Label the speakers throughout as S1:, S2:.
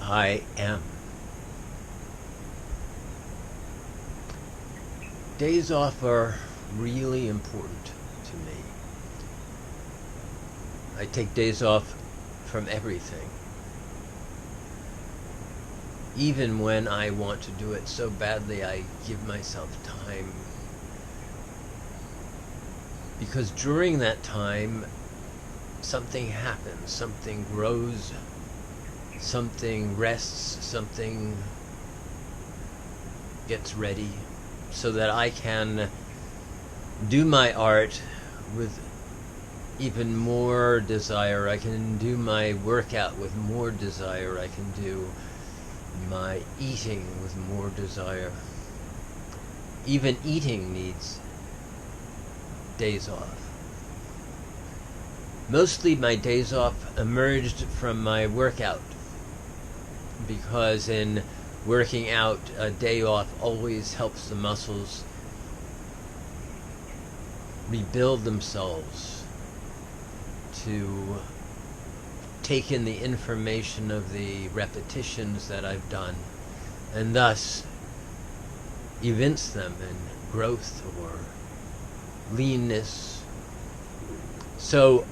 S1: I am. Days off are really important to me. I take days off from everything. Even when I want to do it so badly, I give myself time. Because during that time, something happens, something grows, something rests, something gets ready, so that I can do my art with even more desire. I can do my workout with more desire. I can do my eating with more desire. Even eating needs days off. Mostly my days off emerged from my workout, because in working out, a day off always helps the muscles rebuild themselves, to take in the information of the repetitions that I've done, and thus evince them in growth or leanness. So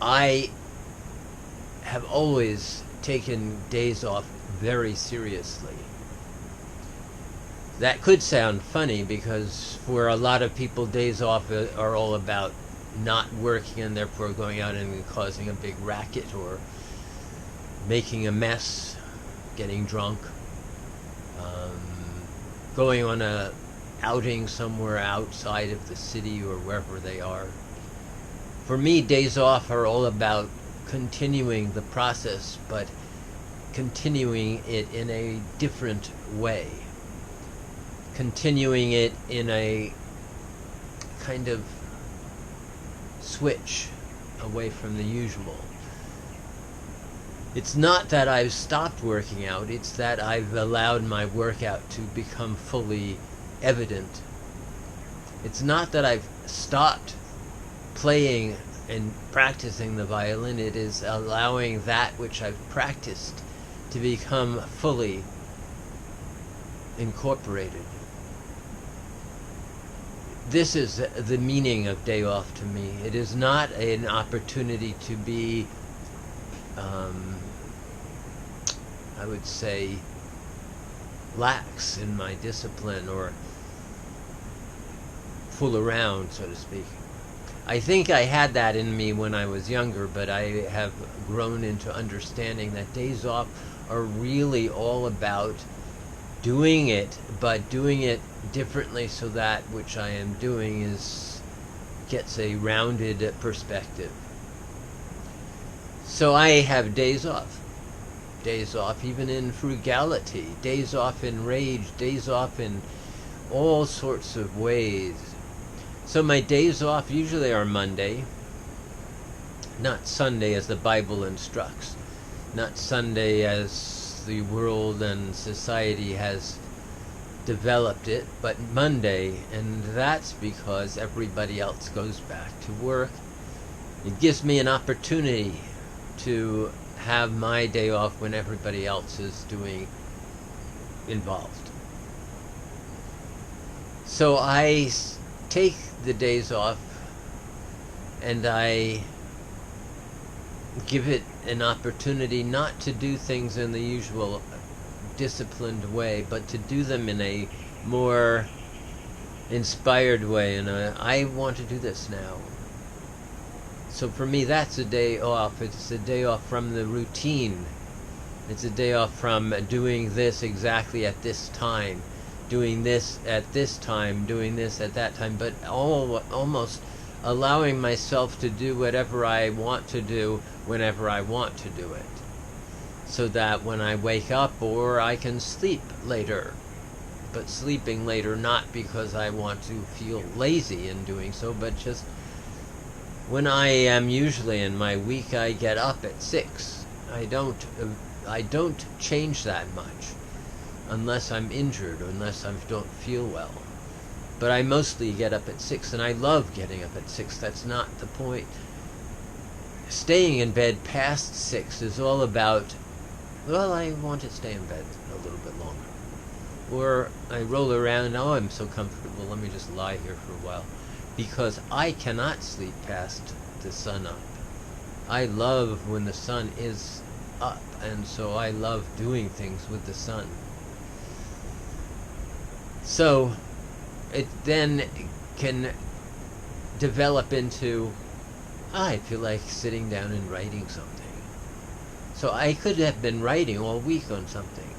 S1: I have always taken days off very seriously. That could sound funny, because for a lot of people, days off are all about not working and therefore going out and causing a big racket or making a mess, getting drunk, going on a outing somewhere outside of the city or wherever they are. For me, days off are all about continuing the process, but continuing it in a different way. Continuing it in a kind of switch away from the usual. It's not that I've stopped working out, it's that I've allowed my workout to become fully evident. It's not that I've stopped playing and practicing the violin, it is allowing that which I've practiced to become fully incorporated. This is the meaning of day off to me. It is not an opportunity to be, I would say, lax in my discipline or fool around, so to speak. I think I had that in me when I was younger, but I have grown into understanding that days off are really all about doing it, but doing it differently, so that which I am doing gets a rounded perspective. So I have days off even in frugality, days off in rage, days off in all sorts of ways. So my days off usually are Monday, not Sunday as the Bible instructs, not Sunday as the world and society has developed it, but Monday, and that's because everybody else goes back to work. It gives me an opportunity to have my day off when everybody else is involved. So I take the days off and I give it an opportunity not to do things in the usual disciplined way, but to do them in a more inspired way, and I want to do this now. So for me, that's a day off. It's a day off from the routine. It's a day off from doing this exactly at this time, doing this at this time, doing this at that time, but almost allowing myself to do whatever I want to do whenever I want to do it. So that when I wake up, or I can sleep later, but sleeping later not because I want to feel lazy in doing so, but just when I am usually in my week, I get up at 6. I don't change that much unless I'm injured or unless I don't feel well. But I mostly get up at 6, and I love getting up at 6. That's not the point. Staying in bed past 6 is all about well, I want to stay in bed a little bit longer. Or I roll around, oh, I'm so comfortable, let me just lie here for a while. Because I cannot sleep past the sun up. I love when the sun is up, and so I love doing things with the sun. So it then can develop into, I feel like sitting down and writing something. So I could have been writing all week on something,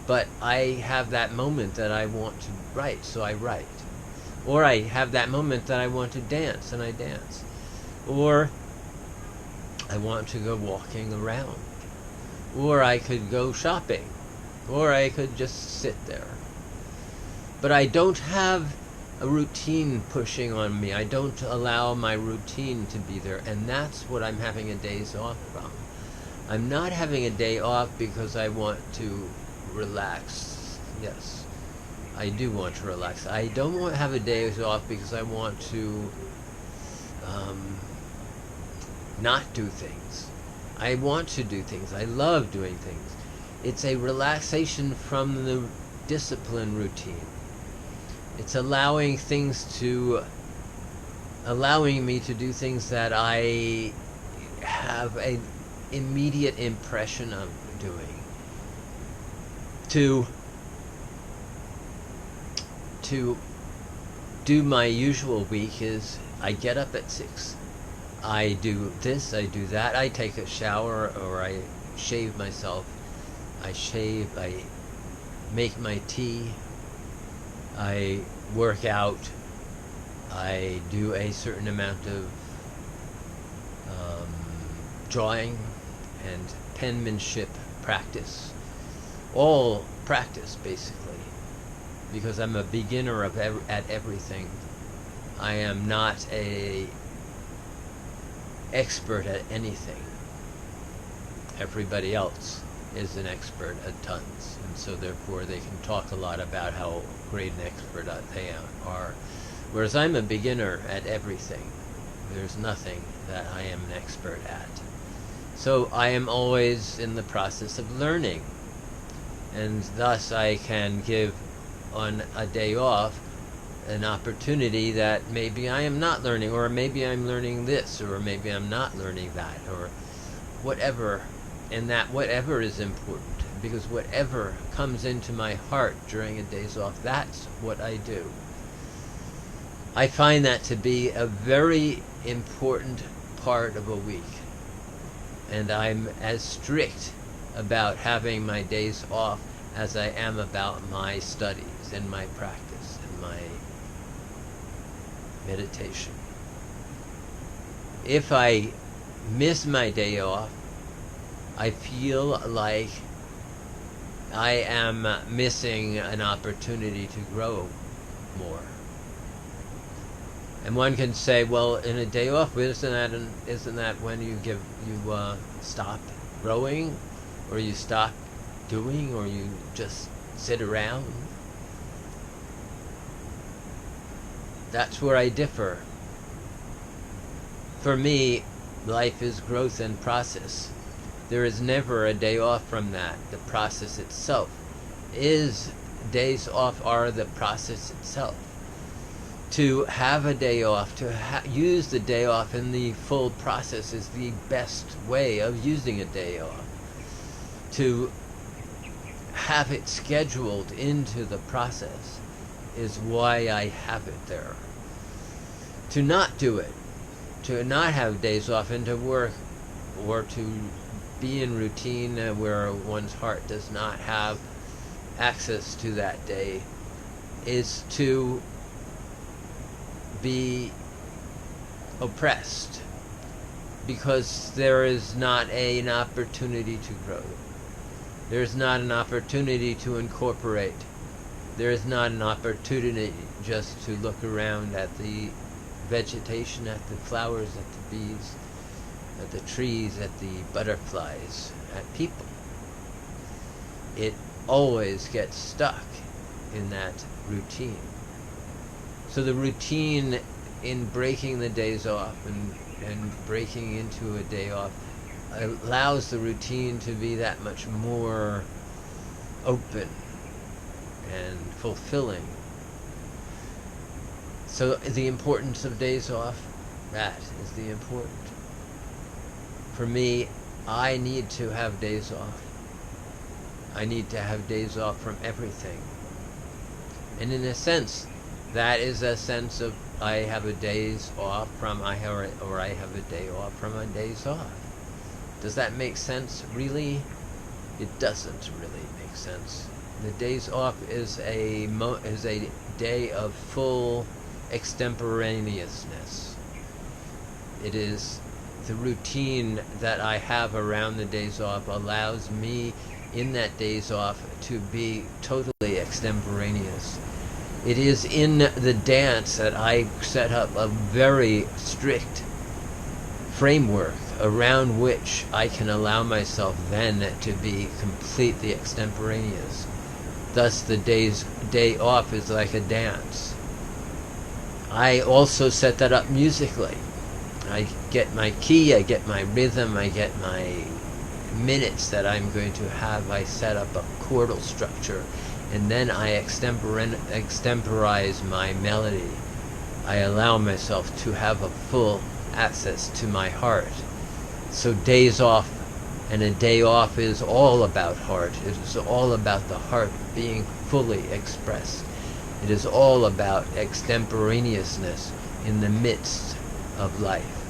S1: but I have that moment that I want to write, so I write. Or I have that moment that I want to dance, and I dance. Or I want to go walking around. Or I could go shopping. Or I could just sit there. But I don't have a routine pushing on me. I don't allow my routine to be there, and that's what I'm having a days off from. I'm not having a day off because I want to relax. Yes, I do want to relax. I don't want to have a day off because I want to not do things. I want to do things. I love doing things. It's a relaxation from the discipline routine. It's allowing me to do things that I have an immediate impression of doing. To do my usual week is I get up at 6. I do this, I do that, I take a shower, or I shave myself. I shave, I make my tea, I work out, I do a certain amount of drawing and penmanship practice. All practice, basically, because I'm a beginner at everything. I am not a expert at anything. Everybody else is an expert at tons, and so therefore they can talk a lot about how great an expert they are, whereas I'm a beginner at everything. There's nothing that I am an expert at. So I am always in the process of learning, and thus I can give on a day off an opportunity that maybe I am not learning, or maybe I'm learning this, or maybe I'm not learning that, or whatever. And that whatever is important, because whatever comes into my heart during a day's off, that's what I do. I find that to be a very important part of a week, and I'm as strict about having my days off as I am about my studies and my practice and my meditation. If I miss my day off, I feel like I am missing an opportunity to grow more. And one can say, well, in a day off, isn't that when you stop growing, or you stop doing, or you just sit around? That's where I differ. For me, life is growth and process. There is never a day off from that. The process itself is, days off are the process itself. To have a day off, to use the day off in the full process is the best way of using a day off. To have it scheduled into the process is why I have it there. To not do it, to not have days off and to work, or to be in routine where one's heart does not have access to that day, is to be oppressed, because there is not an opportunity to grow. There is not an opportunity to incorporate. There is not an opportunity just to look around at the vegetation, at the flowers, at the bees, at the trees, at the butterflies, at people. It always gets stuck in that routine. So the routine in breaking the days off and breaking into a day off allows the routine to be that much more open and fulfilling. So the importance of days off, that is the important. For me, I need to have days off. I need to have days off from everything. And in a sense, that is a sense of I have a days off from I have, or I have a day off from my days off. Does that make sense? Really? It doesn't really make sense. The days off is a day of full extemporaneousness. It is the routine that I have around the days off allows me in that days off to be totally extemporaneous. It is in the dance that I set up a very strict framework around which I can allow myself then to be completely extemporaneous. Thus the day off is like a dance. I also set that up musically. I get my key, I get my rhythm, I get my minutes that I'm going to have. I set up a chordal structure, and then I extemporize my melody. I allow myself to have a full access to my heart. So days off, and a day off is all about heart. It is all about the heart being fully expressed. It is all about extemporaneousness in the midst of life.